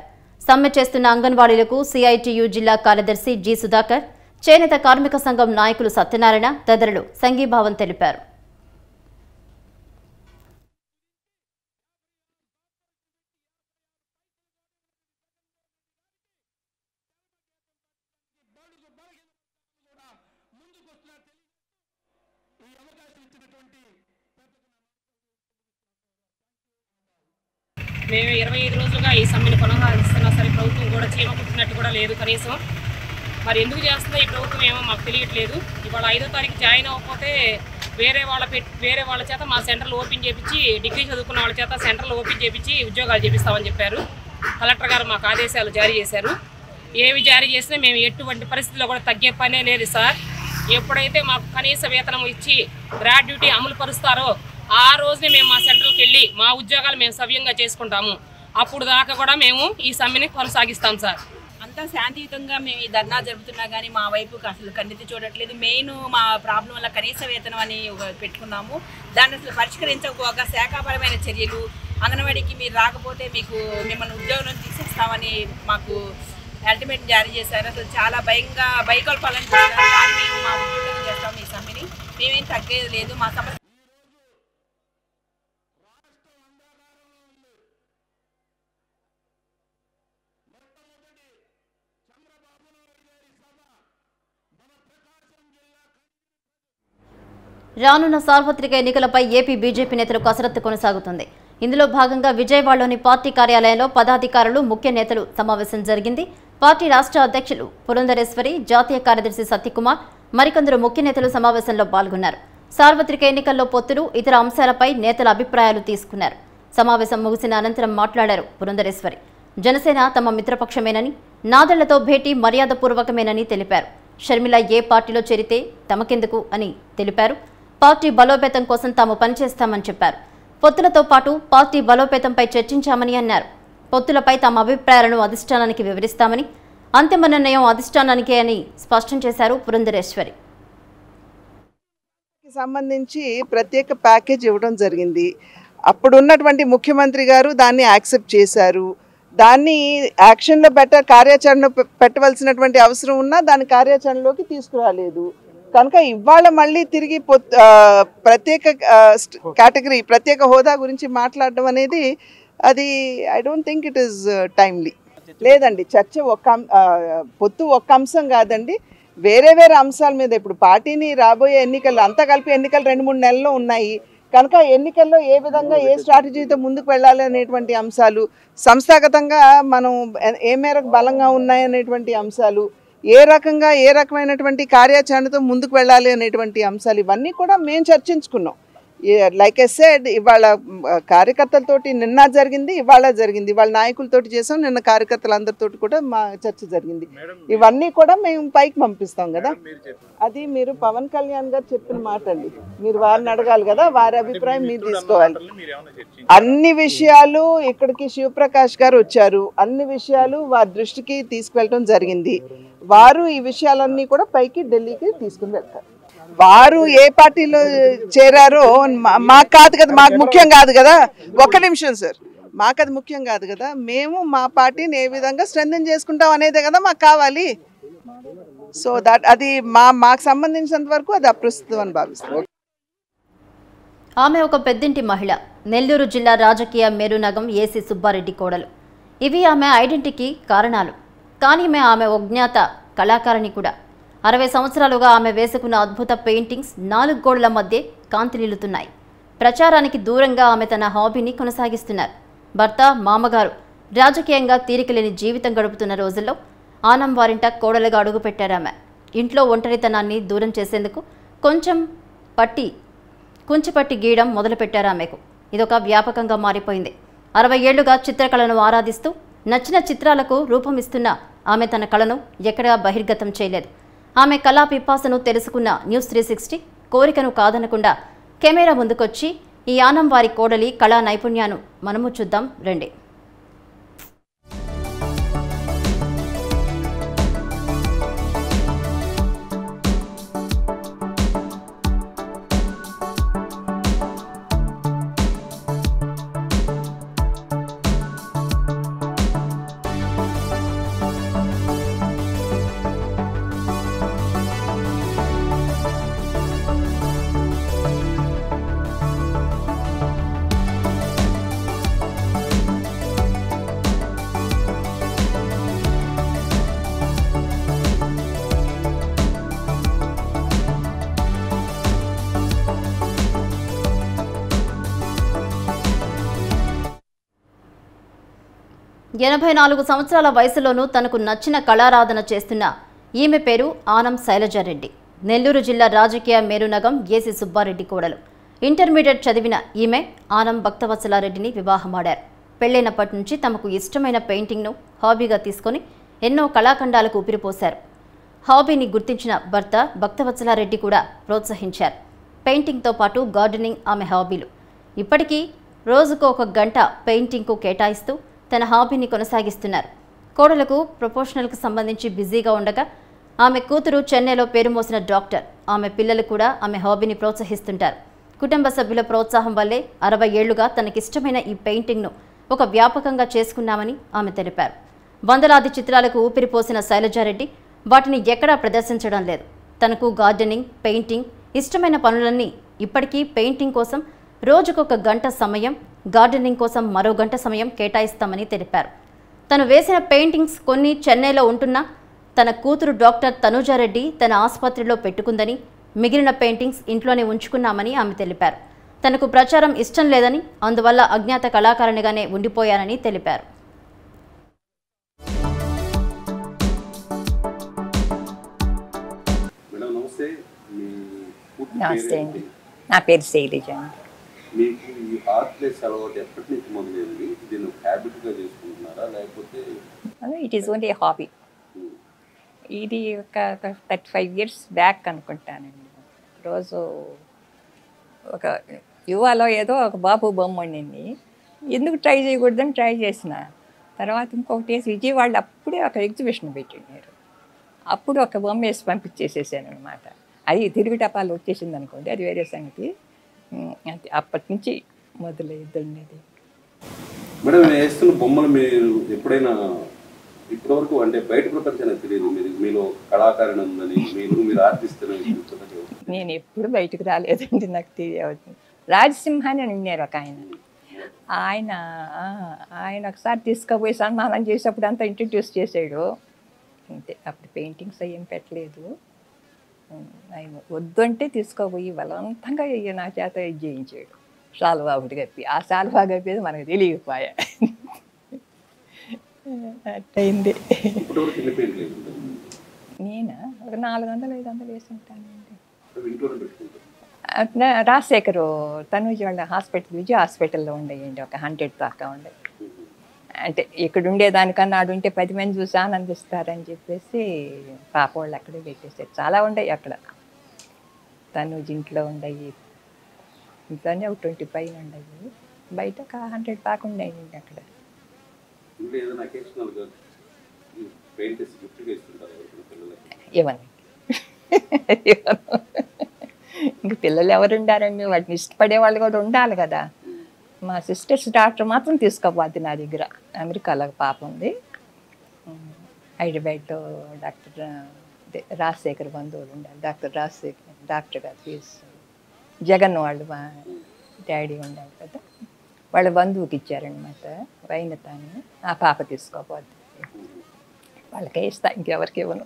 సమ్మె చేస్తున్న అంగన్వాడీలకు సిఐటియు జిల్లా కార్యదర్శి జి సుధాకర్, చేనేత కార్మిక సంఘం నాయకులు సత్యనారాయణ తదితరులు సంఘీభావం తెలిపారు. మేము 25 రోజులుగా ఈ సమ్మెను కొనసాగిస్తున్నా సరే ప్రభుత్వం కూడా చీమ కుట్టినట్టు కూడా లేదు. కనీసం మరి ఎందుకు చేస్తుందో ఈ ప్రభుత్వం ఏమో మాకు తెలియట్లేదు. ఇవాళ 5వ తారీఖు జాయిన్ అవ్వకపోతే వేరే వాళ్ళ చేత మా సెంటర్లు ఓపెన్ చేయించి, డిగ్రీ చదువుకున్న వాళ్ళ చేత సెంటర్లు ఓపెన్ చేయించి ఉద్యోగాలు చేపిస్తామని చెప్పారు. కలెక్టర్ గారు మాకు ఆదేశాలు జారీ చేశారు. ఏవి జారీ చేసినా మేము ఎటువంటి పరిస్థితుల్లో కూడా తగ్గే పనే లేదు సార్. ఎప్పుడైతే మాకు కనీస వేతనం ఇచ్చి గ్రాడ్యుటీ అమలు పరుస్తారో ఆ రోజునే మేము మా సెంటర్కి వెళ్ళి మా ఉద్యోగాలు మేము సవ్యంగా చేసుకుంటాము. అప్పుడు దాకా కూడా మేము ఈ సమ్మెని కొనసాగిస్తాం సార్. అంతా శాంతియుతంగా మేము ఈ ధర్నా జరుపుతున్నా కానీ మా వైపుకి అసలు కన్నెత్తి చూడట్లేదు. మెయిన్ మా ప్రాబ్లం వల్ల కనీస వేతనం అని పెట్టుకున్నాము. దాన్ని అసలు పరిష్కరించకపోగా శాఖాపరమైన చర్యలు, అంగన్వాడీకి మీరు రాకపోతే మిమ్మల్ని ఉద్యోగం తీసేస్తామని మాకు అల్టిమేట్ జారీ చేశారు. అసలు చాలా భయకల్పాలని చేస్తారు. మేము మా ఉద్యోగం చేస్తాము. ఈ సమ్మెని మేమేం తగ్గేది లేదు. మా సమస్య రానున్న సార్వత్రిక ఎన్నికలపై ఏపీ బీజేపీ నేతలు కసరత్తు కొనసాగుతుంది. ఇందులో భాగంగా విజయవాడలోని పార్టీ కార్యాలయంలో పదాధికారులు, ముఖ్య నేతలు సమావేశం జరిగింది. పార్టీ రాష్ట్ర అధ్యక్షులు పురంధరేశ్వరి, జాతీయ కార్యదర్శి సత్యకుమార్, మరికొందరు ముఖ్య నేతలు సమావేశంలో పాల్గొన్నారు. సార్వత్రిక ఎన్నికల్లో పొత్తులు, ఇతర అంశాలపై నేతల అభిప్రాయాలు తీసుకున్నారు. సమావేశం ముగిసిన అనంతరం మాట్లాడారు పురంధరేశ్వరి. జనసేన తమ మిత్రపక్షమేనని, నాదళ్లతో భేటీ మర్యాదపూర్వకమేనని తెలిపారు. షర్మిల ఏ పార్టీలో చేరితే తమకెందుకు అని తెలిపారు. పార్టీ బలోపేతం కోసం తాము పనిచేస్తామని చెప్పారు. పొత్తులతో పాటు పార్టీ బలోపేతంపై చర్చించామని అన్నారు. పొత్తులపై తమ అభిప్రాయాలను అధిష్టానానికి వివరిస్తామని, అంతిమ నిర్ణయం అధిష్టానానికే అని స్పష్టం చేశారు పురంధరేశ్వరి. సంబంధించి ప్రత్యేక ప్యాకేజ్ ఇవ్వడం జరిగింది. అప్పుడు ఉన్నటువంటి ముఖ్యమంత్రి గారు దాన్ని యాక్సెప్ట్ చేశారు. దాన్ని యాక్షన్లో కార్యాచరణలో పెట్టవలసినటువంటి అవసరం ఉన్నా దాని కార్యాచరణలోకి తీసుకురాలేదు. కనుక ఇవాళ మళ్ళీ తిరిగి ప్రత్యేక కేటగిరీ ప్రత్యేక హోదా గురించి మాట్లాడడం అనేది అది I don't think it is timely. లేదండి, చర్చ పొత్తు ఒక్క అంశం కాదండి, వేరే వేరే అంశాల మీద. ఇప్పుడు పార్టీని రాబోయే ఎన్నికలు అంతా కలిపి ఎన్నికలు 2-3 నెలల్లో ఉన్నాయి కనుక ఎన్నికల్లో ఏ విధంగా ఏ స్ట్రాటజీతో ముందుకు వెళ్ళాలి అనేటువంటి అంశాలు, సంస్థాగతంగా మనం ఏ మేరకు బలంగా ఉన్నాయనేటువంటి అంశాలు, ఏ రకమైనటువంటి కార్యాచరణతో ముందుకు వెళ్ళాలి అనేటువంటి అంశాలు ఇవన్నీ కూడా మేము చర్చించుకున్నాం. లైక్ ఐ సెడ్, ఇవాళ కార్యకర్తలతోటి నిన్న జరిగింది, ఇవాళ జరిగింది. ఇవాళ నాయకులతోటి చేసాం, నిన్న కార్యకర్తలందరితోటి కూడా మా చర్చ జరిగింది. ఇవన్నీ కూడా మేము పైకి పంపిస్తాం కదా. అది మీరు పవన్ కళ్యాణ్ గారు చెప్పిన మాట అండి, మీరు వారిని అడగాలి కదా, వారి అభిప్రాయం మీరు తీసుకోవాలి. అన్ని విషయాలు ఇక్కడికి శివప్రకాష్ గారు వచ్చారు, అన్ని విషయాలు వారి దృష్టికి తీసుకువెళ్ళడం జరిగింది. వారు ఈ విషయాలన్నీ కూడా పైకి ఢిల్లీకి తీసుకుని వెళ్తారు. వారు ఏ పార్టీలో చేరారో మాకు కాదు కదా, మాకు ముఖ్యం కాదు కదా. ఒక్క నిమిషం సార్, మాకు అది ముఖ్యం కాదు కదా. మేము మా పార్టీని ఏ విధంగా స్ట్రెంథెన్ చేసుకుంటాం అనేదే కదా మాకు కావాలి. సో అది మాకు సంబంధించినంత వరకు అది అప్రస్తుతం అని భావిస్తాం. ఆమె ఒక పెద్దింటి మహిళ, నెల్లూరు జిల్లా రాజకీయ మేరునగం ఏసీ సుబ్బారెడ్డి కోడలు. ఇవి ఆమె ఐడెంటిటీకి కారణాలు. కానీ ఆమె అజ్ఞాత కళాకారిణి కూడా. 60 సంవత్సరాలుగా ఆమె వేసుకున్న అద్భుత పెయింటింగ్స్ 4 గోడల మధ్య కాంతి నిలుతున్నాయి. ప్రచారానికి దూరంగా ఆమె తన హాబీని కొనసాగిస్తున్నారు. భర్త, మామగారు రాజకీయంగా తీరికలేని జీవితం గడుపుతున్న రోజుల్లో ఆనం వారింట కోడలుగా అడుగుపెట్టారామె. ఇంట్లో ఒంటరితనాన్ని దూరం చేసేందుకు కుంచిపట్టి గీయడం మొదలుపెట్టారామెకు. ఇదొక వ్యాపకంగా మారిపోయింది. 60 ఏళ్లుగా చిత్రకళను ఆరాధిస్తూ నచ్చిన చిత్రాలకు రూపమిస్తున్న ఆమె తన కళను ఎక్కడా బహిర్గతం చేయలేదు. ఆమె కళా పిపాసను తెలుసుకున్న న్యూస్ 360 కోరికను కాదనకుండా కెమెరా ముందుకొచ్చి ఈ ఆనం వారి కోడలి కళా నైపుణ్యాన్ని మనము చూద్దాం రండి. ఎనభై 4 సంవత్సరాల వయసులోనూ తనకు నచ్చిన కళారాధన చేస్తున్న ఈమె పేరు ఆనం శైలజారెడ్డి. నెల్లూరు జిల్లా రాజకీయ మేరునగం ఏసీ సుబ్బారెడ్డి కోడలు. ఇంటర్మీడియట్ చదివిన ఈమె ఆనం భక్తవత్సలారెడ్డిని వివాహమాడారు. పెళ్లైనప్పటి నుంచి తమకు ఇష్టమైన పెయింటింగ్ను హాబీగా తీసుకొని ఎన్నో కళాఖండాలకు ఊపిరిపోశారు. హాబీని గుర్తించిన భర్త భక్తవత్సలారెడ్డి కూడా ప్రోత్సహించారు. పెయింటింగ్తో పాటు గార్డెనింగ్ ఆమె హాబీలు. ఇప్పటికీ రోజుకు 1 గంట పెయింటింగ్కు కేటాయిస్తూ తన హాబీని కొనసాగిస్తున్నారు. కోడలకు ప్రొఫెషనల్కు సంబంధించి బిజీగా ఉండగా ఆమె కూతురు చెన్నైలో పేరు మోసిన డాక్టర్. ఆమె పిల్లలు కూడా ఆమె హాబీని ప్రోత్సహిస్తుంటారు. కుటుంబ సభ్యుల ప్రోత్సాహం వల్లే 60 ఏళ్లుగా తనకిష్టమైన ఈ పెయింటింగ్ను ఒక వ్యాపకంగా చేసుకున్నామని ఆమె తెలిపారు. వందలాది చిత్రాలకు ఊపిరిపోసిన శైలజారెడ్డి వాటిని ఎక్కడా ప్రదర్శించడం లేదు. తనకు గార్డెనింగ్, పెయింటింగ్ ఇష్టమైన పనులన్నీ ఇప్పటికీ పెయింటింగ్ కోసం రోజుకొక గంట సమయం, గార్డెనింగ్ కోసం మరో గంట సమయం కేటాయిస్తామని తెలిపారు. తను వేసిన పెయింటింగ్స్ కొన్ని చెన్నైలో ఉంటున్నా తన కూతురు డాక్టర్ తనూజారెడ్డి తన ఆసుపత్రిలో పెట్టుకుందని, మిగిలిన పెయింటింగ్స్ ఇంట్లోనే ఉంచుకున్నామని ఆమె తెలిపారు. తనకు ప్రచారం ఇష్టం లేదని, అందువల్ల అజ్ఞాత కళాకారిణిగానే ఉండిపోయానని తెలిపారు. నమస్తే అండి, నా పేరు శైలజ. మీకు ఈ ఆర్ట్ ప్లేస్ అలవాటు ఎప్పటి నుంచి మొదలైంది? దీన్ని హ్యాబిట్గా చేసుకుంటున్నారా లేకపోతే? It is only hobby. ఇది ఒక 35 years బ్యాక్ అనుకుంటానండి. రోజు ఒక యువాలో ఏదో ఒక బాబు బొమ్మ ఉండింది, ఎందుకు ట్రై చేయకూడదని ట్రై చేసిన. తర్వాత ఇంకొకటి వేసి విజయవాడలో అప్పుడే ఒక ఎగ్జిబిషన్ పెట్టినారు. అప్పుడు ఒక బొమ్మ వేసి పంపించేసేసాను అనమాట. అది తిరుగు టపాలు వచ్చేసింది అనుకోండి, అది వేరే సంగతి. అంతే, అప్పటి నుంచి మొదలైంది. మేడం వేస్తున్న బొమ్మలు మీరు ఎప్పుడైనా ఇప్పటివరకు అంటే బయట ప్రపంచానికి తెలియదు మీలో కళాకారుని ఉందని, మీరు ఆర్టిస్ట్ నేను ఎప్పుడు బయటకు రాలేదండి, నాకు తెలియదు. రాజసింహాని అని ఉన్నారు ఒక ఆయన ఒకసారి తీసుకుపోయి సన్మానం చేసేప్పుడు అంతా ఇంట్రడ్యూస్ చేసాడు అంతే. అప్పుడు పెయింటింగ్స్ ఏం పెట్టలేదు. ఆయన వద్దంటే తీసుకోపోయి బలవంతంగా నా చేత ఇది చేయించాడు. శాలువా ఒకటి కప్పి, ఆ శాలువా కప్పేది మనకు తెలియకపోయా. అట్టయింది. నేనా ఒక 400-500 వేసి ఉంటానండి. రాజశేఖరు తనూజి వాళ్ళ హాస్పిటల్, విజయ హాస్పిటల్లో ఉండేయండి, ఒక 100 దాకా ఉండే. అంటే ఇక్కడ ఉండేదానికన్నా ఆడు ఉంటే 10 మంది చూసి ఆనందిస్తారని చెప్పేసి పాప వాళ్ళు అక్కడే పెట్టేసారు. చాలా ఉండయి అక్కడ. తనూజి ఇంట్లో ఉండయి, ఇంట్లోనే ఒక 20 పైన ఉండయి, బయట ఒక 100 దాకా ఉండేయండి అక్కడ. ఇవ్వండి. ఇంక పిల్లలు ఎవరు ఉండారండి, వాటిని ఇష్టపడే వాళ్ళు కూడా ఉండాలి కదా. మా సిస్టర్స్ డాక్టర్ మాత్రం తీసుకోపోద్ది నా దగ్గర. అమెరికాలో పాప ఉంది, హైదరాబాద్లో డాక్టర్ రాజశేఖర్ బంధువులు ఉండాలి. డాక్టర్ రాజశేఖర్ డాక్టర్ గారు జగన్ వాళ్ళు మా డాడీ ఉండాలి కదా, వాళ్ళ బంధువుకి ఇచ్చారనమాట వైనత అని. ఆ పాప తీసుకోపోద్ది, వాళ్ళకే ఇస్తా, ఇంకెవరికి ఇవ్వను.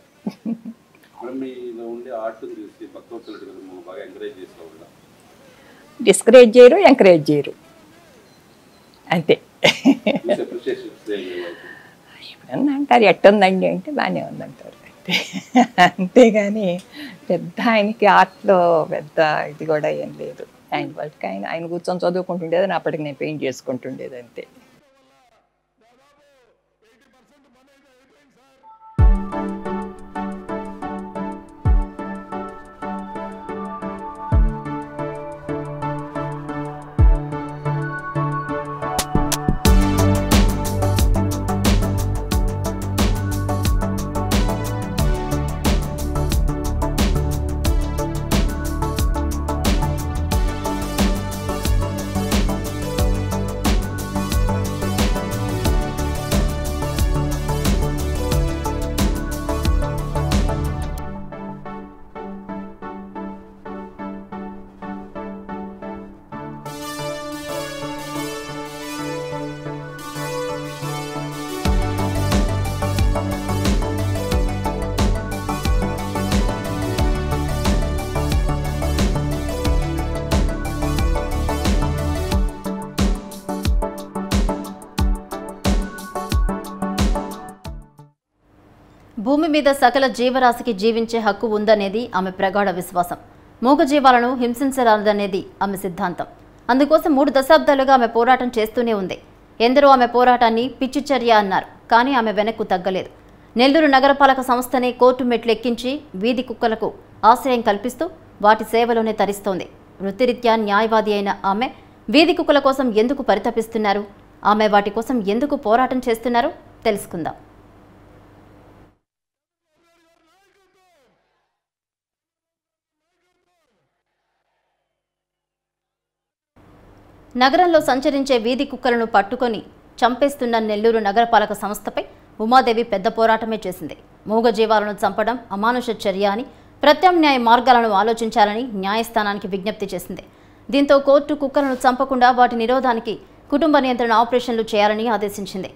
డిస్కరేజ్ చేయరు, ఎంకరేజ్ చేయరు, అంతే. ఎప్పుడన్నా అంటారు ఎట్టుందండి అంటే బాగానే ఉందంటారు అంతే. అంతేగాని పెద్ద ఆయనకి ఆర్ట్లో పెద్ద ఇది కూడా ఏం లేదు. ఆయన వాళ్ళకి ఆయన కూర్చొని చదువుకుంటుండేది, అప్పటికి నేను పెయింట్ చేసుకుంటుండేది అంతే. భూమి మీద సకల జీవరాశికి జీవించే హక్కు ఉందనేది ఆమె ప్రగాఢ విశ్వాసం. మూగజీవాలను హింసించరాదనేది ఆమె సిద్ధాంతం. అందుకోసం 3 దశాబ్దాలుగా ఆమె పోరాటం చేస్తూనే ఉంది. ఎందరో ఆమె పోరాటాన్ని పిచ్చి చర్య అన్నారు, కానీ ఆమె వెనక్కు తగ్గలేదు. నెల్లూరు నగరపాలక సంస్థనే కోర్టు మెట్లెక్కించి వీధి కుక్కలకు ఆశ్రయం కల్పిస్తూ వాటి సేవలోనే తరిస్తోంది. వృత్తిరీత్యా న్యాయవాది అయిన ఆమె వీధి కుక్కల కోసం ఎందుకు పరితపిస్తున్నారు, ఆమె వాటి కోసం ఎందుకు పోరాటం చేస్తున్నారు తెలుసుకుందాం. నగరంలో సంచరించే వీధి కుక్కలను పట్టుకొని చంపేస్తున్న నెల్లూరు నగరపాలక సంస్థపై ఉమాదేవి పెద్ద పోరాటమే చేసింది. మూగజీవాలను చంపడం అమానుష చర్య అని, ప్రత్యామ్నాయ మార్గాలను ఆలోచించాలని న్యాయస్థానానికి విజ్ఞప్తి చేసింది. దీంతో కోర్టు కుక్కలను చంపకుండా వాటి నిరోధానికి కుటుంబ నియంత్రణ ఆపరేషన్లు చేయాలని ఆదేశించింది.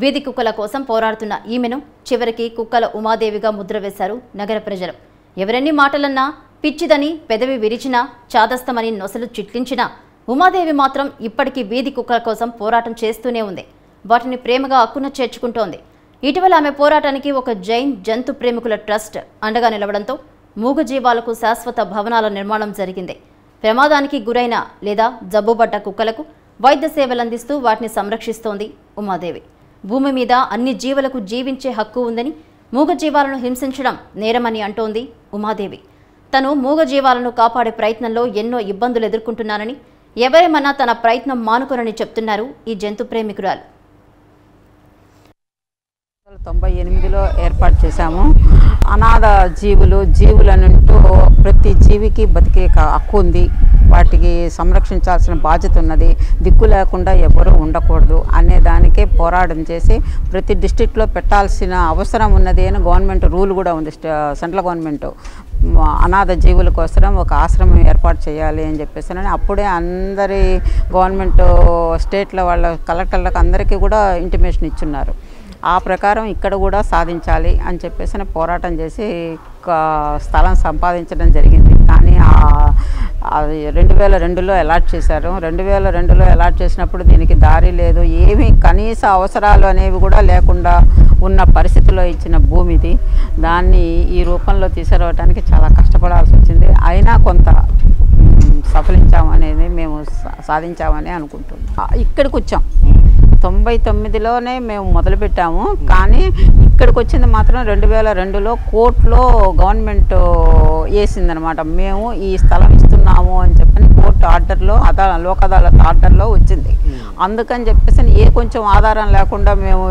వీధి కుక్కల కోసం పోరాడుతున్న ఈమెను చివరికి కుక్కల ఉమాదేవిగా ముద్ర వేశారు నగర ప్రజలు. ఎవరెన్ని మాటలన్నా, పిచ్చిదని పెదవి విరిచినా, చాదస్తమని నొసలు చిట్లించినా ఉమాదేవి మాత్రం ఇప్పటికీ వీధి కుక్కల కోసం పోరాటం చేస్తూనే ఉంది. వాటిని ప్రేమగా అక్కున చేర్చుకుంటోంది. ఇటీవల ఆమె పోరాటానికి ఒక జైన్ జంతు ప్రేమికుల ట్రస్ట్ అండగా నిలవడంతో మూగజీవాలకు శాశ్వత భవనాల నిర్మాణం జరిగింది. ప్రమాదానికి గురైన లేదా జబ్బుబడ్డ కుక్కలకు వైద్య సేవలందిస్తూ వాటిని సంరక్షిస్తోంది ఉమాదేవి. భూమి మీద అన్ని జీవులకు జీవించే హక్కు ఉందని, మూగజీవాలను హింసించడం నేరమని అంటోంది ఉమాదేవి. తను మూగజీవాలను కాపాడే ప్రయత్నంలో ఎన్నో ఇబ్బందులు ఎదుర్కొంటున్నానని, ఎవరేమన్నా తన ప్రయత్నం మానుకోనని చెప్తున్నారు ఈ జంతు ప్రేమికురాలు. 98లో ఏర్పాటు చేశాము. అనాథ జీవులనంటూ ప్రతి జీవికి బతికే హక్కు ఉంది. వాటికి సంరక్షించాల్సిన బాధ్యత ఉన్నది. దిక్కు లేకుండా ఎవరు ఉండకూడదు అనే దానికే పోరాటం చేసి ప్రతి డిస్ట్రిక్ట్లో పెట్టాల్సిన అవసరం ఉన్నది అని గవర్నమెంట్ రూల్ కూడా ఉంది. సెంట్రల్ గవర్నమెంట్ అనాథ జీవుల కోసం ఒక ఆశ్రమం ఏర్పాటు చేయాలి అని చెప్పేసి అప్పుడే అందరి గవర్నమెంట్ స్టేట్ల వాళ్ళ కలెక్టర్లకు అందరికీ కూడా ఇంటిమేషన్ ఇచ్చున్నారు. ఆ ప్రకారం ఇక్కడ కూడా సాధించాలి అని చెప్పేసి పోరాటం చేసి స్థలం సంపాదించడం జరిగింది. కానీ 2002లో అలాట్ చేశారు. 2002లో అలాట్ చేసినప్పుడు దీనికి దారి లేదు, ఏమీ కనీస అవసరాలు అనేవి కూడా లేకుండా ఉన్న పరిస్థితిలో ఇచ్చిన భూమిది. దాన్ని ఈ రూపంలో తీసుకురావడానికి చాలా కష్టపడాల్సి వచ్చింది. అయినా కొంత సఫలించామనేది మేము సాధించామని అనుకుంటున్నాం. ఇక్కడికి వచ్చాం 99లోనే మేము మొదలుపెట్టాము. కానీ ఇక్కడికి వచ్చింది మాత్రం 2002లో కోర్టులో గవర్నమెంట్ వేసిందనమాట. మేము ఈ స్థలం ఇస్తున్నాము అని చెప్పని కోర్టు ఆర్డర్లో లోక్ అదాలత్ ఆర్డర్లో వచ్చింది. అందుకని చెప్పేసి కొంచెం ఆధారం లేకుండా మేము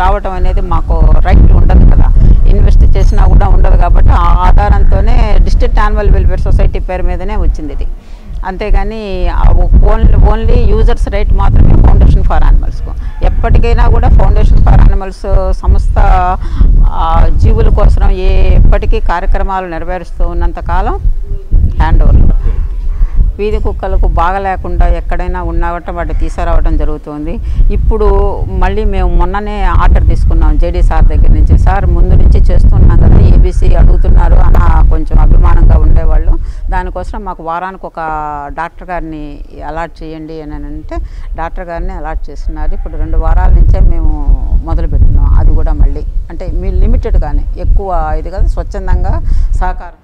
రావటం అనేది మాకు రైట్ ఉండదు కదా, ఇన్వెస్ట్ చేసినా కూడా ఉండదు. కాబట్టి ఆ ఆధారంతోనే డిస్ట్రిక్ట్ యానిమల్ వెల్ఫేర్ సొసైటీ పేరు మీదనే వచ్చింది ఇది. అంతేగాని ఓన్లీ యూజర్స్ రైట్ మాత్రమే ఫౌండేషన్ ఫర్ యానిమల్స్కు. ఎప్పటికైనా కూడా ఫౌండేషన్ ఫర్ యానిమల్స్ సంస్థ జీవుల కోసం ఎప్పటికీ కార్యక్రమాలు నెరవేరుస్తూ ఉన్నంతకాలం హ్యాండ్ ఓవర్. వీధి కుక్కలకు బాగా లేకుండా ఎక్కడైనా ఉన్నావటం వాటి తీసుకురావడం జరుగుతుంది. ఇప్పుడు మళ్ళీ మేము మొన్ననే ఆర్డర్ తీసుకున్నాం జేడీ సార్ దగ్గర నుంచి. సార్ ముందు నుంచి చేస్తున్నాం కదా, ఏబీసీ అడుగుతున్నారు అన్న కొంచెం అభిమానంగా ఉండేవాళ్ళు. దానికోసం మాకు వారానికి ఒక డాక్టర్ గారిని అలాట్ చేయండి అని అంటే డాక్టర్ గారిని అలాట్ చేస్తున్నారు. ఇప్పుడు 2 వారాల నుంచే మేము మొదలుపెట్టినాం. అది కూడా మళ్ళీ అంటే మీ లిమిటెడ్గానే, ఎక్కువ ఇది కదా, స్వచ్ఛందంగా సహకారం.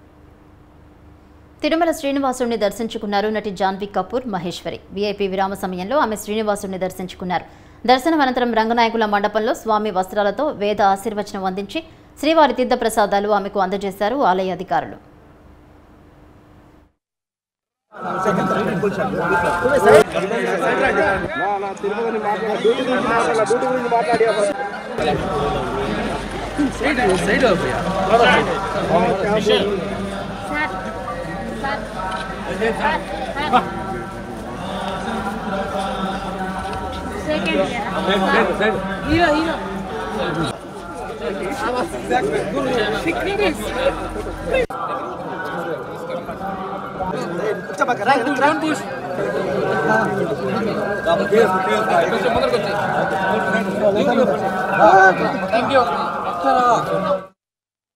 తిరుమల శ్రీనివాసుడిని దర్శించుకున్నారు నటి జాన్వీ కపూర్, మహేశ్వరి. వీఐపీ విరామ సమయంలో ఆమె శ్రీనివాసుడిని దర్శించుకున్నారు. దర్శనం అనంతరం రంగనాయకుల మండపంలో స్వామి వస్త్రాలతో వేద ఆశీర్వచనం అందించి శ్రీవారి తీర్థ ప్రసాదాలు ఆమెకు అందజేశారు ఆలయ అధికారులు. Thank you.